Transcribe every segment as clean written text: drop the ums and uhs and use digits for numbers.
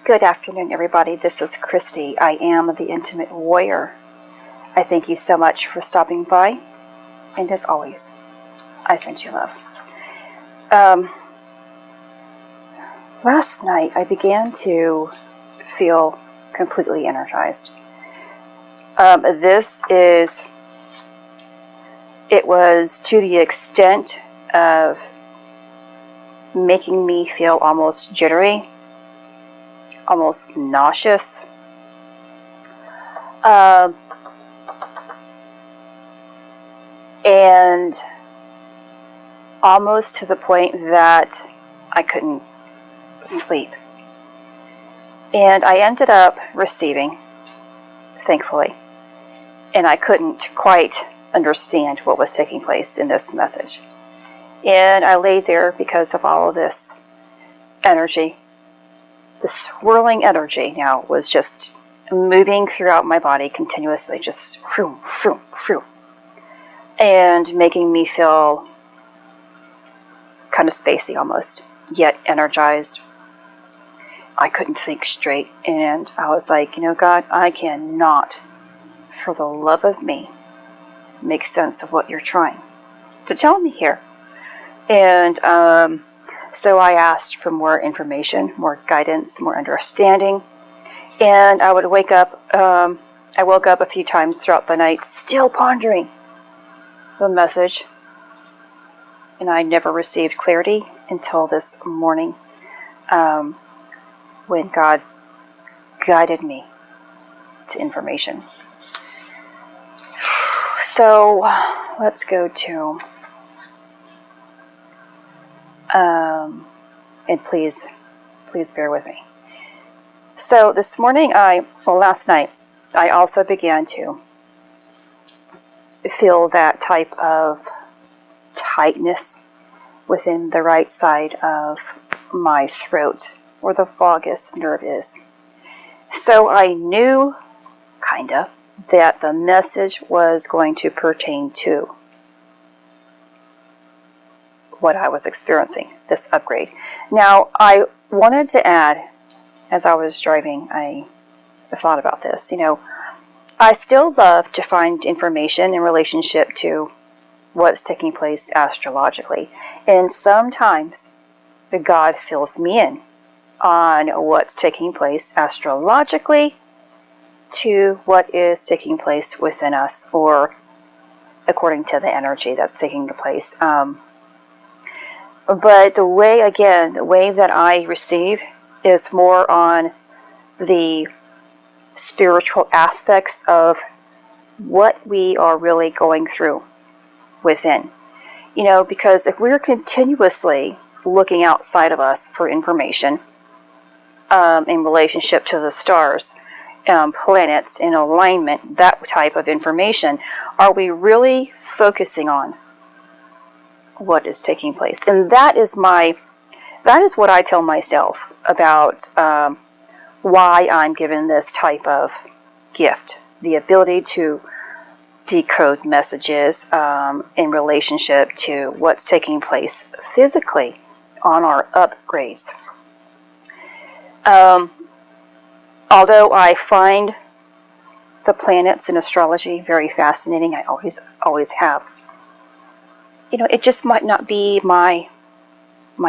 Good afternoon, everybody. This is Christy. I am the Intimate Warrior. I thank you so much for stopping by, and as always, I send you love. Last night, I began to feel completely energized. It was to the extent of making me feel almost jittery, almost nauseous. And almost to the point that I couldn't sleep. And I ended up receiving, thankfully, and I couldn't quite understand what was taking place in this message. And I laid there because of all of this energy. The swirling energy now was just moving throughout my body continuously, just vroom, vroom, vroom, and making me feel kind of spacey almost, yet energized. I couldn't think straight, and I was like, God, I cannot, for the love of me, make sense of what you're trying to tell me here. And so I asked for more information, more guidance, more understanding, and I would wake up, I woke up a few times throughout the night still pondering the message, and I never received clarity until this morning, when God guided me to information. So let's go to, and please bear with me. So this morning, last night, I also began to feel that type of tightness within the right side of my throat, where the vagus nerve is. So I knew, kinda, that the message was going to pertain to what I was experiencing, this upgrade. Now, I wanted to add, as I was driving, I thought about this, I still love to find information in relationship to what's taking place astrologically. And sometimes God fills me in on what's taking place astrologically to what is taking place within us, or according to the energy that's taking place. But the way that I receive is more on the spiritual aspects of what we are really going through within. Because if we're continuously looking outside of us for information in relationship to the stars, planets, in alignment, that type of information, are we really focusing on what is taking place? And that is what I tell myself about why I'm given this type of gift, the ability to decode messages in relationship to what's taking place physically on our upgrades. Although I find the planets in astrology very fascinating, I always have. It just might not be my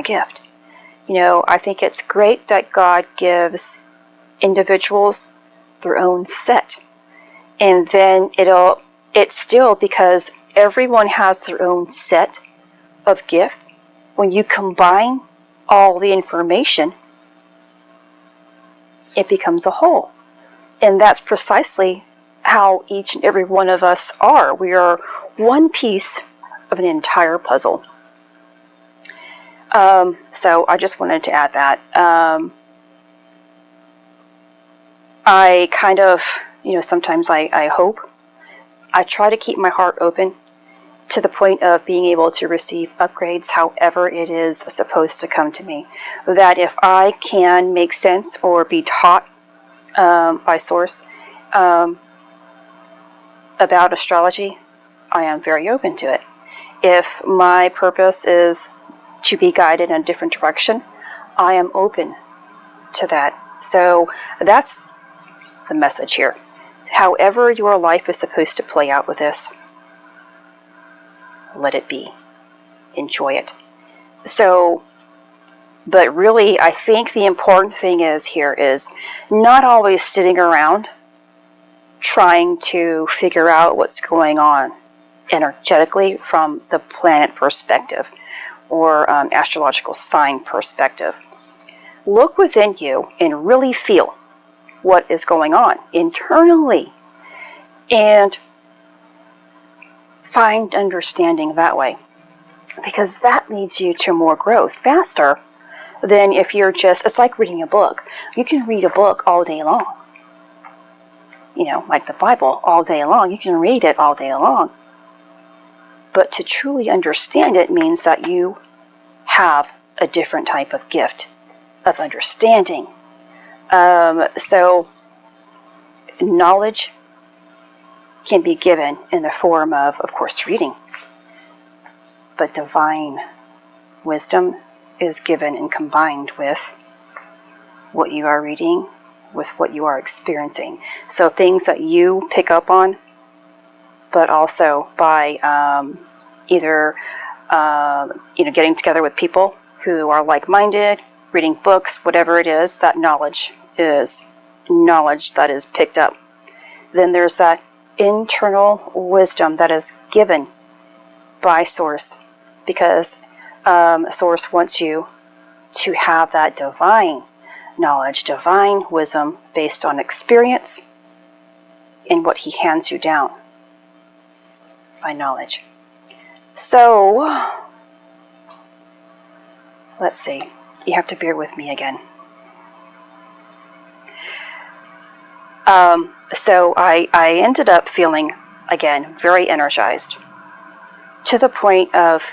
gift. I think it's great that God gives individuals their own set, and then it's still, because everyone has their own set of gift. When you combine all the information, it becomes a whole. And that's precisely how each and every one of us are. We are one piece of an entire puzzle. So I just wanted to add that. I kind of, sometimes I hope, I try to keep my heart open to the point of being able to receive upgrades however it is supposed to come to me. That if I can make sense or be taught by source about astrology, I am very open to it. If my purpose is to be guided in a different direction, I am open to that So that's the message here. However your life is supposed to play out with this, let it be. Enjoy it. So, but really, I think the important thing is not always sitting around trying to figure out what's going on energetically from the planet perspective or astrological sign perspective. Look within you and really feel what is going on internally and find understanding that way, because that leads you to more growth faster than if you're just, it's like reading a book. You can read a book all day long, you know, like the Bible all day long. You can read it all day long, but to truly understand it means that you have a different type of gift of understanding. So knowledge can be given in the form of course, reading. But divine wisdom is given and combined with what you are reading, with what you are experiencing. So things that you pick up on, but also by either getting together with people who are like-minded, reading books, whatever it is, that knowledge is knowledge that is picked up. Then there's that internal wisdom that is given by Source, because Source wants you to have that divine knowledge, divine wisdom based on experience in what He hands you down by knowledge. So, let's see. You have to bear with me again. So I ended up feeling, again, very energized, to the point of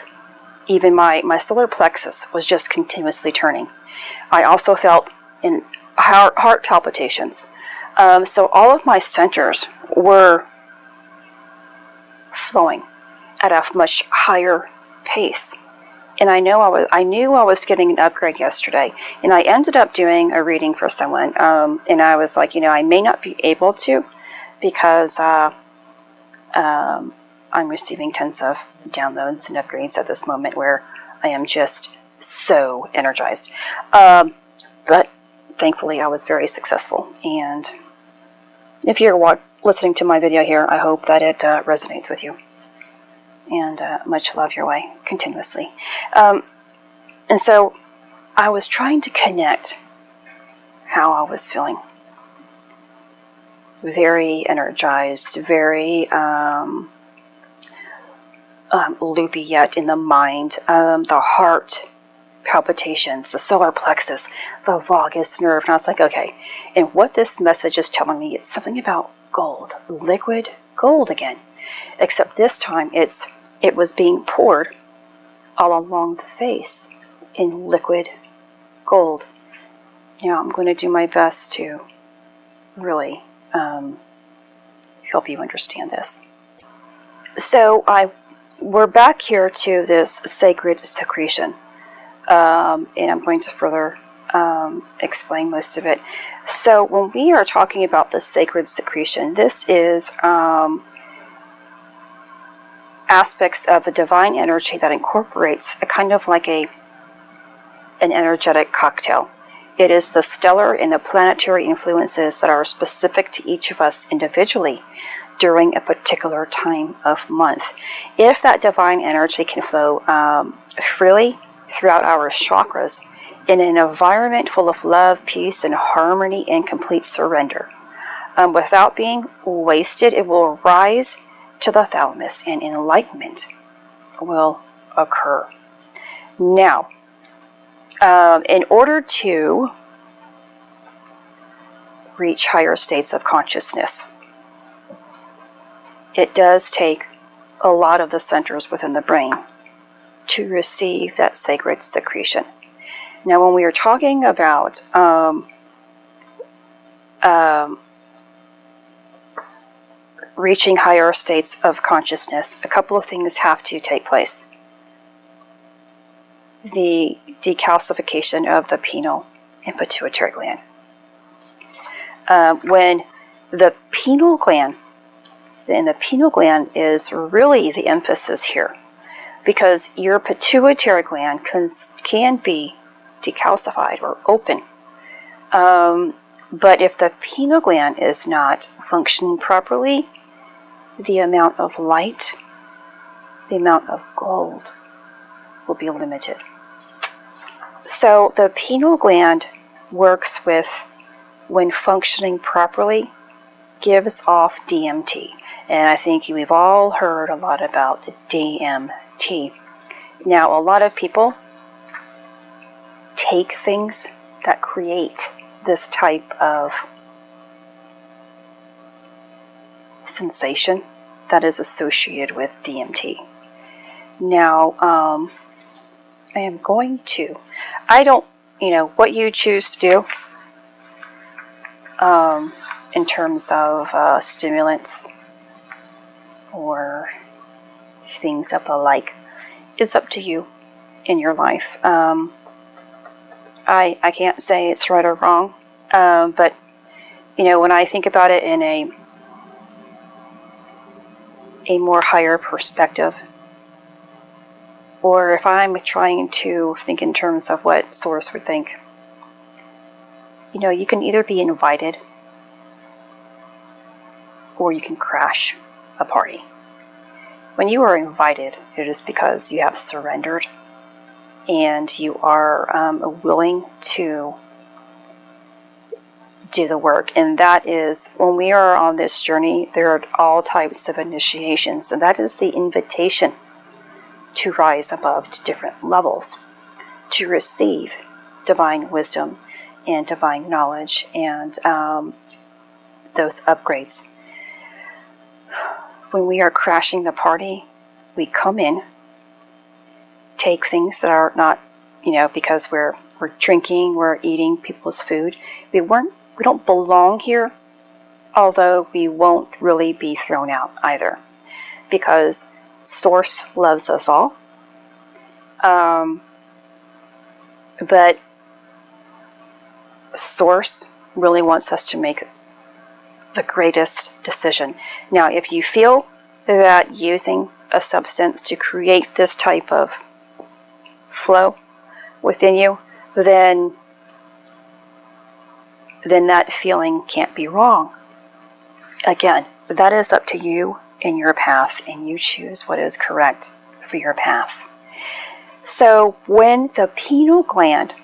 even my solar plexus was just continuously turning. I also felt in heart palpitations. So all of my centers were flowing at a much higher pace. And I knew I was getting an upgrade yesterday, and I ended up doing a reading for someone, and I was like, I may not be able to, because I'm receiving tons of downloads and upgrades at this moment where I am just so energized. But thankfully I was very successful, and if you're listening to my video here, I hope that it resonates with you. And much love your way, continuously. And so I was trying to connect how I was feeling. Very energized, very loopy yet in the mind. The heart palpitations, the solar plexus, the vagus nerve. And I was like, okay. And what this message is telling me, it's something about gold, liquid gold again. Except this time it was being poured all along the face in liquid gold. I'm going to do my best to really help you understand this. So we're back here to this sacred secretion, and I'm going to further explain most of it. So when we are talking about the sacred secretion, this is aspects of the divine energy that incorporates a kind of like an energetic cocktail. It is the stellar and the planetary influences that are specific to each of us individually during a particular time of month. If that divine energy can flow freely throughout our chakras in an environment full of love, peace, and harmony and complete surrender, without being wasted, it will rise to the thalamus and enlightenment will occur. Now, in order to reach higher states of consciousness, it does take a lot of the centers within the brain to receive that sacred secretion. Now, when we are talking about reaching higher states of consciousness, a couple of things have to take place. The decalcification of the pineal and pituitary gland. when the pineal gland, and the pineal gland is really the emphasis here, because your pituitary gland can be decalcified or open. But if the pineal gland is not functioning properly, the amount of light, the amount of gold will be limited. So the pineal gland works with, when functioning properly, gives off DMT. And I think we've all heard a lot about DMT. Now, a lot of people take things that create this type of sensation that is associated with DMT. Now, I am going to, what you choose to do in terms of stimulants or things of the like is up to you in your life. I can't say it's right or wrong, but when I think about it in a more higher perspective, or if I'm trying to think in terms of what Source would think, you can either be invited or you can crash a party. When you are invited, it is because you have surrendered and you are willing to do the work. And that is, when we are on this journey, there are all types of initiations, and that is the invitation to rise above to different levels, to receive divine wisdom and divine knowledge and those upgrades. When we are crashing the party, we come in, take things that are not, because we're drinking, we're eating people's food. We don't belong here, although we won't really be thrown out either, because Source loves us all. But Source really wants us to make the greatest decision. Now, if you feel that using a substance to create this type of flow within you, then that feeling can't be wrong. Again, that is up to you and your path, and you choose what is correct for your path. So when the pineal gland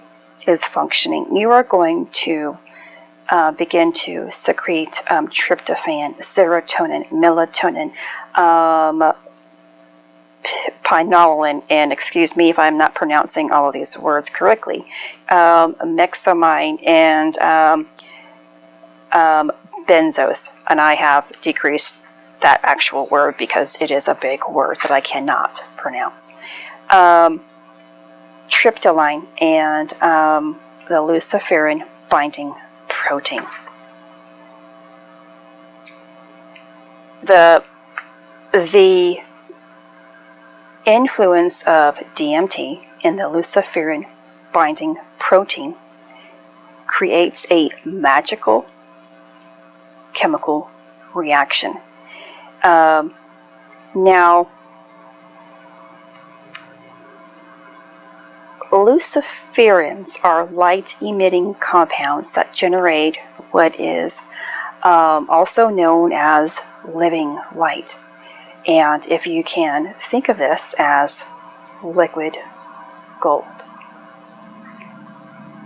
is functioning, you are going to begin to secrete tryptophan, serotonin, melatonin, pineal, and excuse me if I'm not pronouncing all of these words correctly, mexamine, and benzos. And I have decreased that actual word because it is a big word that I cannot pronounce. Tryptoline and the luciferin binding protein. The influence of DMT in the luciferin binding protein creates a magical chemical reaction. Now, luciferins are light-emitting compounds that generate what is also known as living light. And if you can think of this as liquid gold.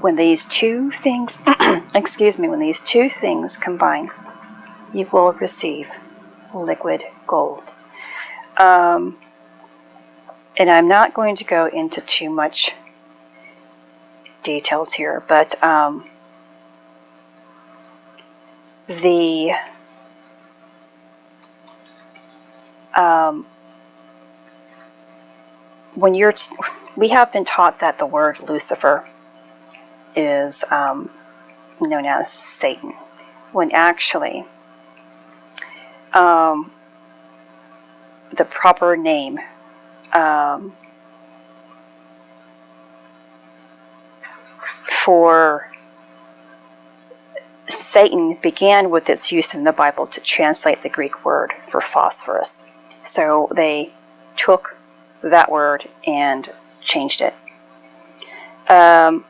When these two things, when these two things combine, you will receive liquid gold. And I'm not going to go into too much details here, but we have been taught that the word Lucifer is known as Satan, when actually the proper name for Satan began with its use in the Bible to translate the Greek word for phosphorus. So they took that word and changed it. The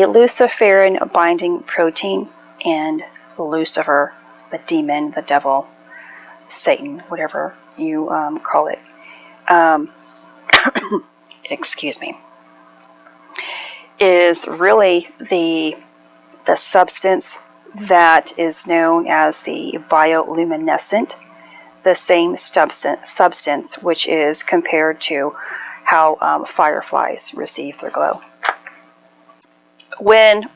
luciferin binding protein and Lucifer, the demon, the devil, Satan, whatever you call it, excuse me, is really the substance that is known as the bioluminescent, the same substance which is compared to how fireflies receive their glow. When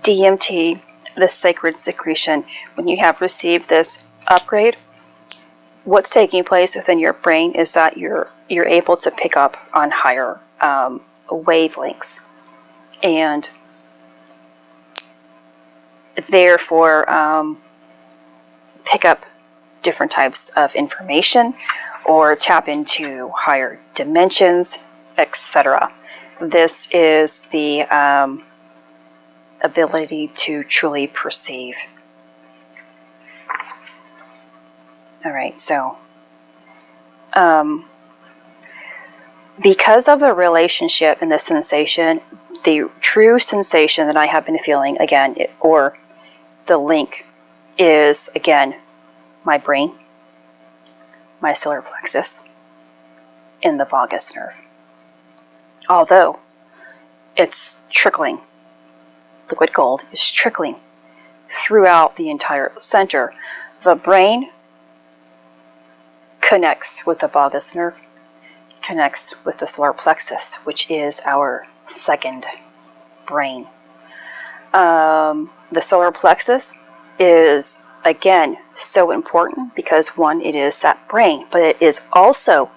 DMT, the sacred secretion, when you have received this upgrade, what's taking place within your brain is that you're able to pick up on higher wavelengths, and therefore pick up different types of information or tap into higher dimensions, etc. This is the ability to truly perceive. All right, so because of the relationship and the sensation, the true sensation that I have been feeling, again, or the link is, again, my brain, my solar plexus, and the vagus nerve. Although it's trickling, liquid gold is trickling throughout the entire center. The brain connects with the vagus nerve, connects with the solar plexus, which is our second brain. The solar plexus is, again, so important because, one, it is that brain, but it is also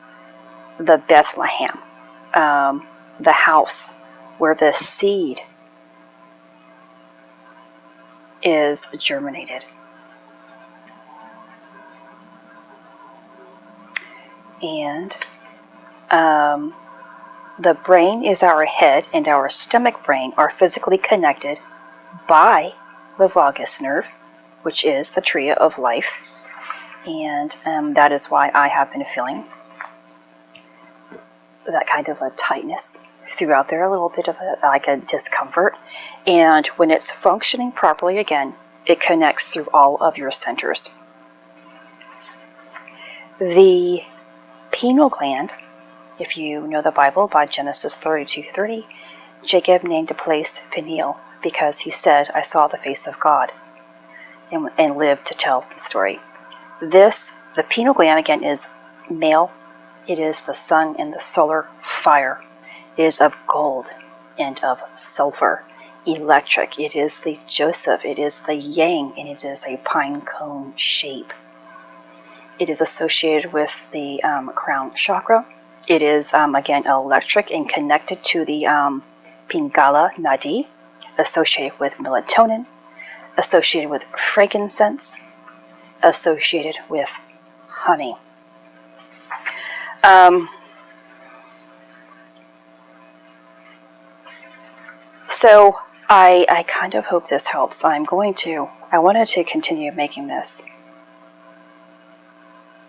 the Bethlehem, the house where the seed is germinated. And the brain is our head, and our stomach brain are physically connected by the vagus nerve, which is the tree of life. And that is why I have been feeling that kind of a tightness throughout there, a little bit of a discomfort. And when it's functioning properly, again, it connects through all of your centers. The pineal gland, if you know the Bible, by Genesis 32:30, Jacob named a place Peniel because he said, "I saw the face of God," and lived to tell the story. The pineal gland, again, is male. It is the sun and the solar fire. It is of gold and of silver, electric. It is the Joseph. It is the yang, and it is a pine cone shape. It is associated with the crown chakra. It is, again, electric and connected to the Pingala Nadi, associated with melatonin, associated with frankincense, associated with honey. So I kind of hope this helps. I wanted to continue making this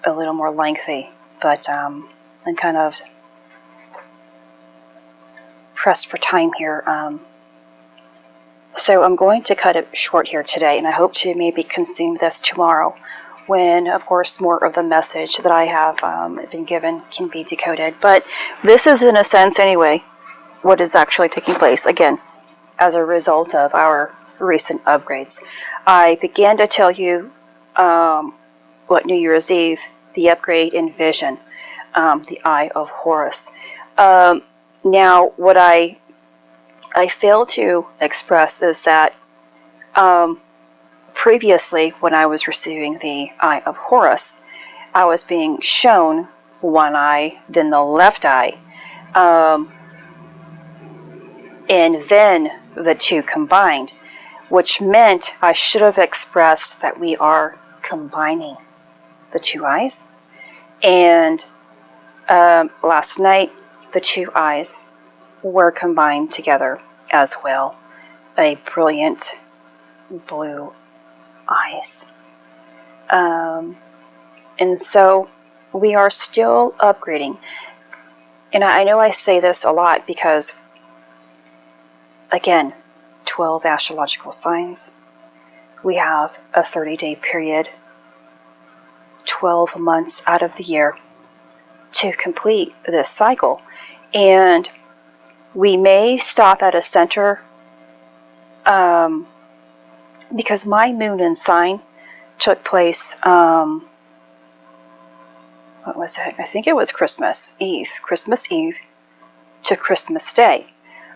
a little more lengthy, but I'm kind of pressed for time here. So I'm going to cut it short here today, and I hope to maybe consume this tomorrow when, of course, more of the message that I have been given can be decoded. But this is, in a sense anyway, what is actually taking place, again, as a result of our recent upgrades. I began to tell you what New Year's Eve, the upgrade in vision, the Eye of Horus. Now, what I failed to express is that previously, when I was receiving the Eye of Horus, I was being shown one eye, then the left eye, and then the two combined. which meant I should have expressed that we are combining the two eyes. And last night, the two eyes were combined together as well. A brilliant blue eyes. And so we are still upgrading. And I know I say this a lot because, again, 12 astrological signs. We have a 30-day period, 12 months out of the year to complete this cycle. And we may stop at a center because my moon and sign took place, what was it? I think it was Christmas Eve to Christmas Day.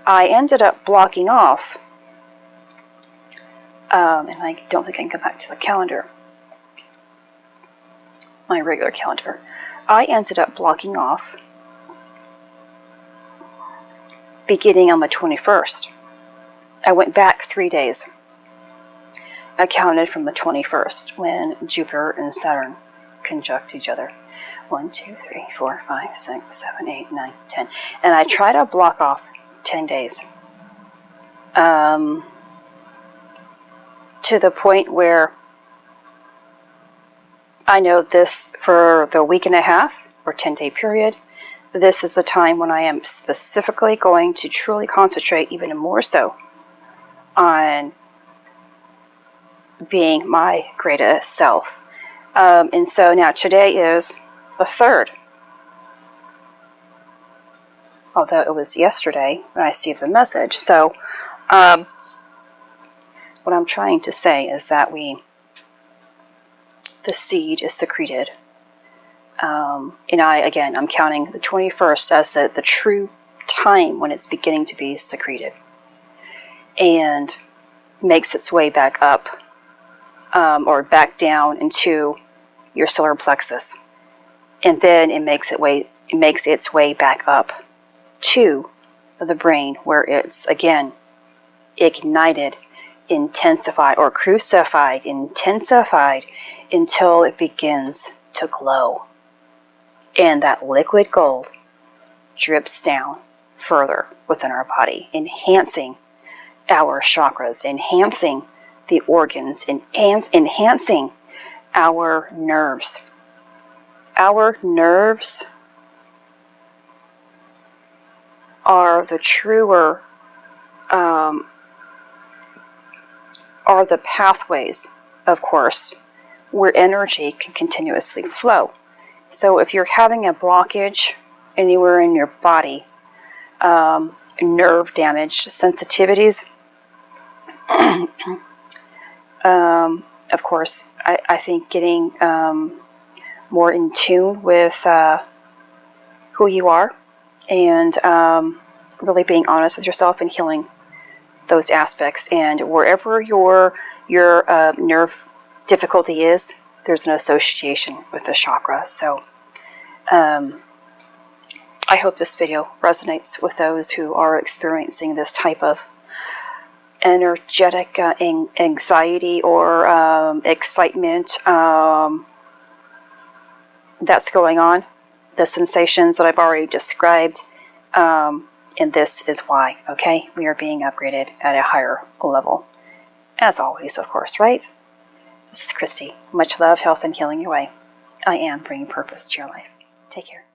I ended up blocking off, and I don't think I can go back to the calendar, my regular calendar. I ended up blocking off beginning on the 21st. I went back 3 days. I counted from the 21st when Jupiter and Saturn conjunct each other. 1, 2, 3, 4, 5, 6, 7, 8, 9, 10. And I try to block off 10 days. To the point where I know this for the week and a half or 10-day period, this is the time when I am specifically going to truly concentrate even more so on being my greatest self. And so now today is the 3rd. Although it was yesterday when I received the message. So what I'm trying to say is that the seed is secreted. And I'm counting the 21st as the true time when it's beginning to be secreted. And makes its way back up, or back down into your solar plexus. And then it makes its way back up to the brain, where it's again ignited, intensified, or crucified, intensified until it begins to glow. And that liquid gold drips down further within our body, enhancing our chakras, enhancing the organs, enhancing our nerves. Our nerves are the truer, are the pathways, of course, where energy can continuously flow. So if you're having a blockage anywhere in your body, nerve damage, sensitivities, of course, I think getting more in tune with who you are, and really being honest with yourself and healing those aspects. And wherever your nerve difficulty is, there's an association with the chakra. So I hope this video resonates with those who are experiencing this type of energetic anxiety or excitement that's going on, the sensations that I've already described, and this is why, okay? We are being upgraded at a higher level, as always, of course, right? This is Christy. Much love, health, and healing your way. I am bringing purpose to your life. Take care.